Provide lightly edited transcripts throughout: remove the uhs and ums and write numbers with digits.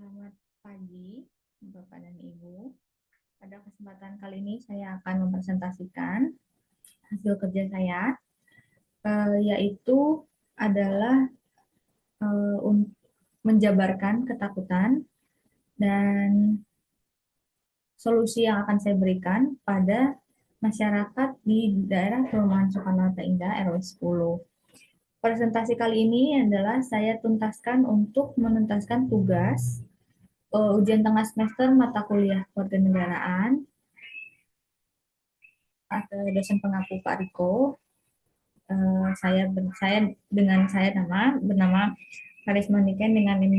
Selamat pagi, Bapak dan Ibu. Pada kesempatan kali ini saya akan mempresentasikan hasil kerja saya, yaitu adalah menjabarkan ketakutan dan solusi yang akan saya berikan pada masyarakat di daerah Perumahan Soekarno-Hatta Indah RW 10. Presentasi kali ini adalah saya tuntaskan untuk menuntaskan tugas ujian tengah semester mata kuliah kewarganegaraan atau dosen pengaku Pak Riko. Saya dengan saya bernama Karisma Niken dengan NIM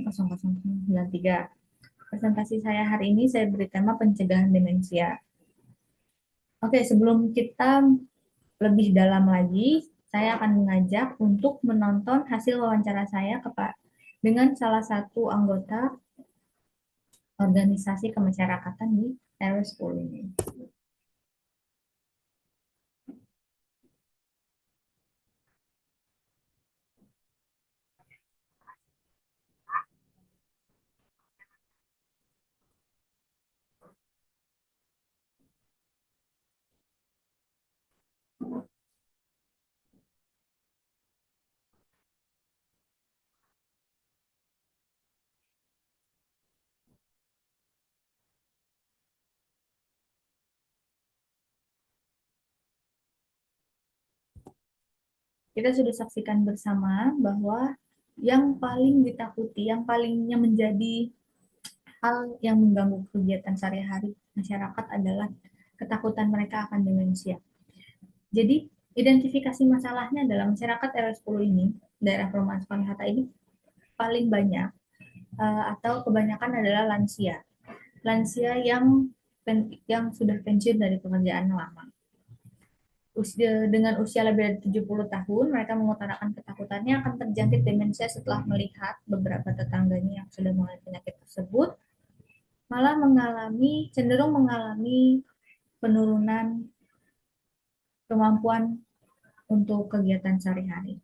25090093. Presentasi saya hari ini saya beri tema pencegahan demensia. Oke, sebelum kita lebih dalam lagi, saya akan mengajak untuk menonton hasil wawancara saya dengan salah satu anggota organisasi kemasyarakatan di RW 10 ini. Kita sudah saksikan bersama bahwa yang paling ditakuti, yang palingnya menjadi hal yang mengganggu kegiatan sehari-hari masyarakat adalah ketakutan mereka akan demensia. Jadi, identifikasi masalahnya dalam masyarakat RW 10 ini, daerah perumahan Soekarno-Hatta ini paling banyak atau kebanyakan adalah lansia. Lansia yang sudah pensiun dari pekerjaan lama. Dengan usia lebih dari 70 tahun, mereka mengutarakan ketakutannya akan terjangkit demensia setelah melihat beberapa tetangganya yang sudah mengalami penyakit tersebut, malah cenderung mengalami penurunan kemampuan untuk kegiatan sehari-hari.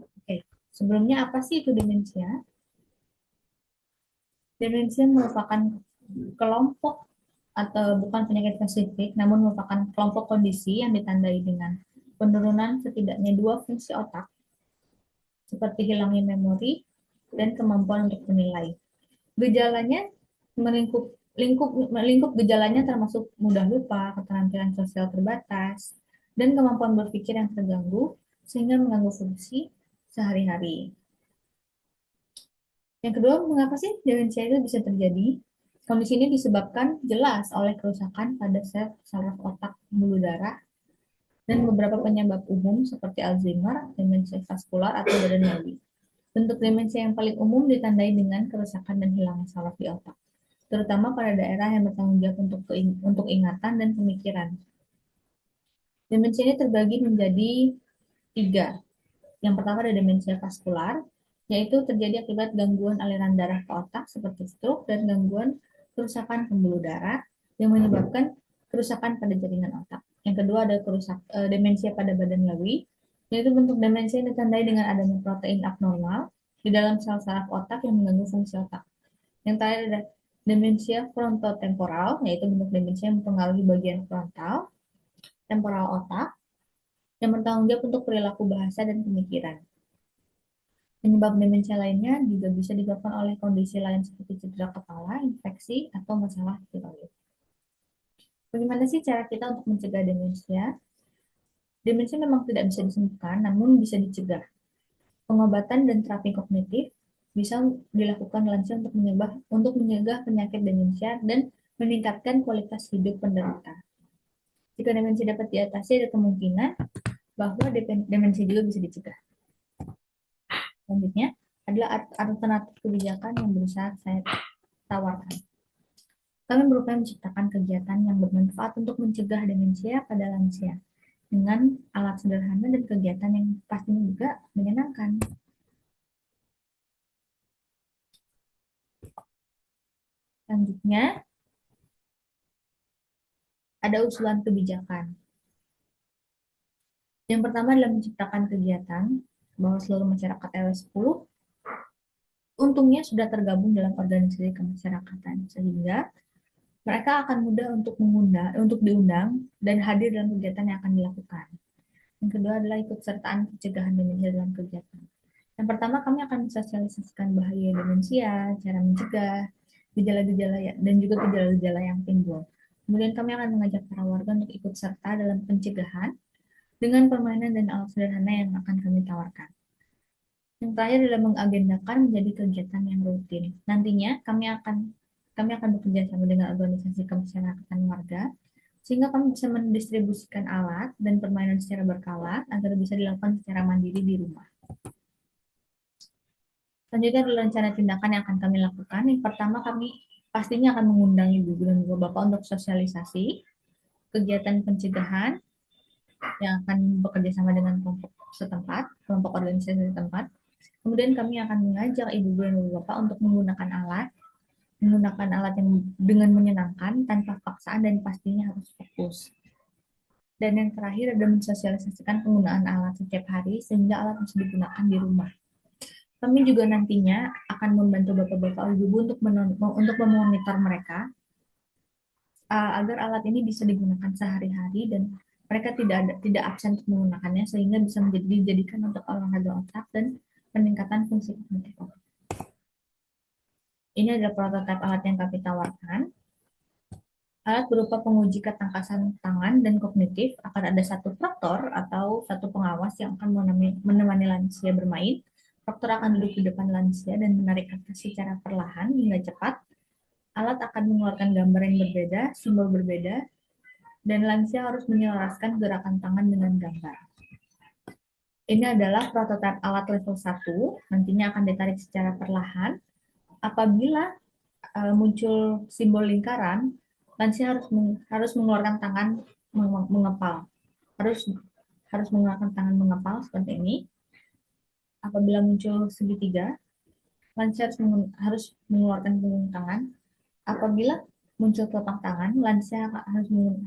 Oke, sebelumnya apa sih itu demensia? Demensia merupakan kelompok atau bukan penyakit spesifik, namun merupakan kelompok kondisi yang ditandai dengan penurunan setidaknya dua fungsi otak, seperti hilangnya memori dan kemampuan untuk menilai. Gejalanya melingkup gejalanya termasuk mudah lupa, keterampilan sosial terbatas, dan kemampuan berpikir yang terganggu sehingga mengganggu fungsi sehari-hari. Yang kedua, mengapa sih demensia itu bisa terjadi? Kondisi ini disebabkan jelas oleh kerusakan pada sel saraf otak pembuluh darah dan beberapa penyebab umum seperti Alzheimer, demensia vaskular, atau badan nyeri. Bentuk demensia yang paling umum ditandai dengan kerusakan dan hilangnya saraf di otak, terutama pada daerah yang bertanggung jawab untuk ingatan dan pemikiran. Demensia ini terbagi menjadi tiga. Yang pertama ada demensia vaskular, yaitu terjadi akibat gangguan aliran darah ke otak seperti stroke dan gangguan kerusakan pembuluh darah yang menyebabkan kerusakan pada jaringan otak. Yang kedua ada demensia pada badan lewi, yaitu bentuk demensia yang ditandai dengan adanya protein abnormal di dalam sel saraf otak yang mengganggu fungsi otak. Yang terakhir ada demensia frontotemporal, yaitu bentuk demensia yang mempengaruhi bagian frontal temporal otak yang bertanggung jawab untuk perilaku bahasa dan pemikiran. Penyebab demensia lainnya juga bisa disebabkan oleh kondisi lain seperti cedera kepala, infeksi, atau masalah tiroid. Bagaimana sih cara kita untuk mencegah demensia? Demensia memang tidak bisa disembuhkan, namun bisa dicegah. Pengobatan dan terapi kognitif bisa dilakukan lansia untuk mencegah penyakit demensia dan meningkatkan kualitas hidup penderita. Jika demensia dapat diatasi, ada kemungkinan bahwa demensia juga bisa dicegah. Selanjutnya adalah alternatif kebijakan yang berusaha saya tawarkan. Kami berupaya menciptakan kegiatan yang bermanfaat untuk mencegah demensia pada lansia dengan alat sederhana dan kegiatan yang pastinya juga menyenangkan. Selanjutnya ada usulan kebijakan. Yang pertama adalah menciptakan kegiatan bahwa seluruh masyarakat RW 10 untungnya sudah tergabung dalam organisasi kemasyarakatan sehingga mereka akan mudah untuk diundang dan hadir dalam kegiatan yang akan dilakukan. Yang kedua adalah ikut sertaan pencegahan demensia dalam kegiatan. Yang pertama, kami akan mensosialisasikan bahaya demensia, cara mencegah, gejala-gejala dan juga gejala-gejala yang timbul. Kemudian kami akan mengajak para warga untuk ikut serta dalam pencegahan dengan permainan dan alat sederhana yang akan kami tawarkan. Yang terakhir adalah mengagendakan menjadi kegiatan yang rutin. Nantinya kami akan bekerja sama dengan organisasi kemasyarakatan warga sehingga kami bisa mendistribusikan alat dan permainan secara berkala agar bisa dilakukan secara mandiri di rumah. Selanjutnya adalah rencana tindakan yang akan kami lakukan. Yang pertama, kami pastinya akan mengundang ibu dan bapak untuk sosialisasi kegiatan pencegahan yang akan bekerja sama dengan kelompok setempat, kelompok organisasi setempat. Kemudian kami akan mengajak ibu dan bapak untuk menggunakan alat yang dengan menyenangkan, tanpa paksaan, dan pastinya harus fokus. Dan yang terakhir adalah mensosialisasikan penggunaan alat setiap hari sehingga alat bisa digunakan di rumah. Kami juga nantinya akan membantu bapak-bapak ibu untuk memonitor mereka agar alat ini bisa digunakan sehari-hari dan mereka tidak absen untuk menggunakannya sehingga bisa dijadikan untuk olahraga otak dan peningkatan fungsi kognitif otak. Ini adalah prototipe alat yang kami tawarkan. Alat berupa penguji ketangkasan tangan dan kognitif akan ada satu proktor atau satu pengawas yang akan menemani lansia bermain. Proktor akan duduk di depan lansia dan menarik kertas secara perlahan hingga cepat. Alat akan mengeluarkan gambar yang berbeda, simbol berbeda, dan lansia harus menyelaraskan gerakan tangan dengan gambar. Ini adalah prototipe alat level 1, nantinya akan ditarik secara perlahan. Apabila muncul simbol lingkaran, lansia harus mengeluarkan tangan mengepal. Harus mengeluarkan tangan mengepal seperti ini. Apabila muncul segitiga, lansia harus mengeluarkan punggung tangan. Apabila muncul telapak tangan, lansia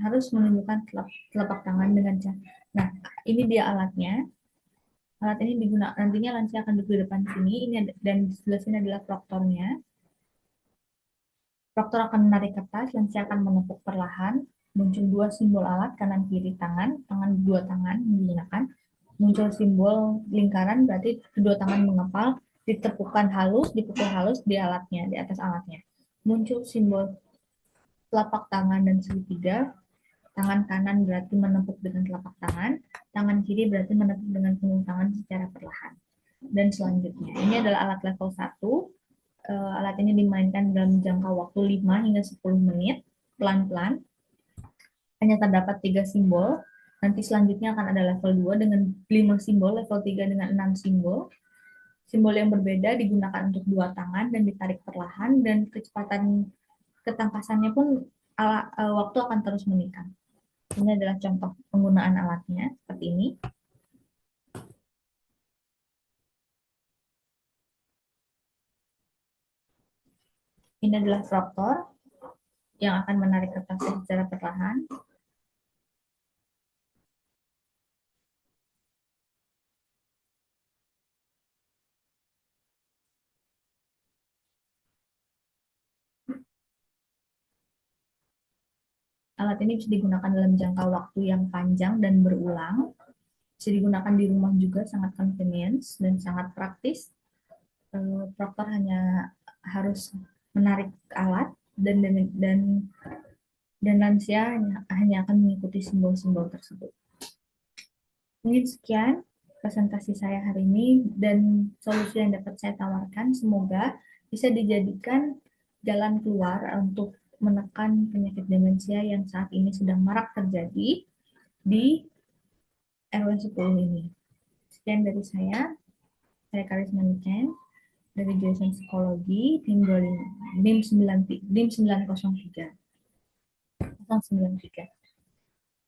harus menunjukkan telapak tangan dengan cara. Nah, ini dia alatnya. Alat ini digunakan nantinya lansia akan duduk di depan sini. Ini dan di sebelah sini adalah proktornya. Proktor akan menarik kertas, lansia akan menepuk perlahan. Muncul dua simbol alat kanan kiri tangan dua tangan digunakan. Muncul simbol lingkaran berarti kedua tangan mengepal, dipukul halus di alatnya, di atas alatnya. Muncul simbol telapak tangan dan segitiga. Tangan kanan berarti menepuk dengan telapak tangan kiri berarti menepuk dengan punggung tangan secara perlahan. Dan selanjutnya, ini adalah alat level 1. Alat ini dimainkan dalam jangka waktu 5 hingga 10 menit, pelan-pelan. Hanya terdapat 3 simbol. Nanti selanjutnya akan ada level 2 dengan 5 simbol, level 3 dengan 6 simbol. Simbol yang berbeda digunakan untuk 2 tangan dan ditarik perlahan, dan kecepatan ketangkasannya pun waktu akan terus meningkat. Ini adalah contoh penggunaan alatnya, seperti ini. Ini adalah proktor yang akan menarik kertasnya secara perlahan. Alat ini bisa digunakan dalam jangka waktu yang panjang dan berulang. Bisa digunakan di rumah juga, sangat convenience dan sangat praktis. Proktor hanya harus menarik alat dan lansia hanya akan mengikuti simbol-simbol tersebut. Mungkin sekian presentasi saya hari ini dan solusi yang dapat saya tawarkan. Semoga bisa dijadikan jalan keluar untuk menekan penyakit demensia yang saat ini sedang marak terjadi di RW 10 ini. Sekian dari saya Karisma Niken dari jurusan Psikologi, NIM 903.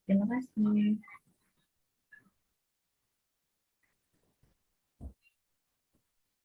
Terima kasih.